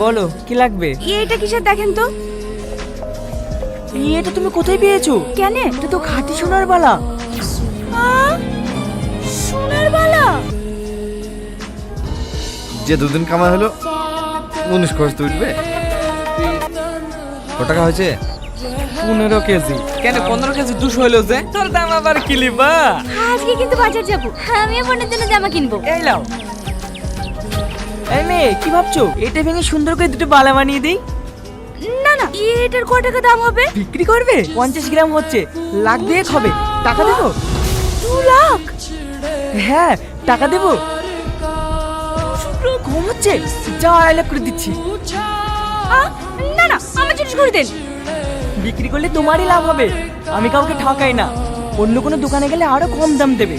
বলো কি লাগবে? এটা কিসের দেখেন তো? এটা তুমি কোথায় পেয়েছো? কেন? এটা তো খাঁটি সোনার বালা। সোনার বালা? যে দুদিন কামাই হলো 19 খরচ তো উঠবে। কত টাকা হয়েছে? 15 কেজি। কেন 15 কেজি 200 হলো যে? তোর দাম আবার কি লিবা? আজকে কিন্তু বাজার যাব, আমিও বোনের জন্য জামা কিনবো। এই লাও। এই মেয়ে কি ভাবছো? এটা ভেঙে সুন্দর করে দুটো বালা বানিয়ে দিই। না না, এটার কত টাকা দাম হবে? বিক্রি করবে? 50 গ্রাম হচ্ছে, লাখ 2 হবে। টাকা দেবো? 2 লাখ? হ্যাঁ টাকা দেবো। কম হচ্ছে, যা 2.5 লাখ করে দিচ্ছি। না না, আমার জিনিস করে দেন। বিক্রি করলে তোমারই লাভ হবে, আমি কাউকে ঠকাই না। অন্য কোনো দোকানে গেলে আরো কম দাম দেবে।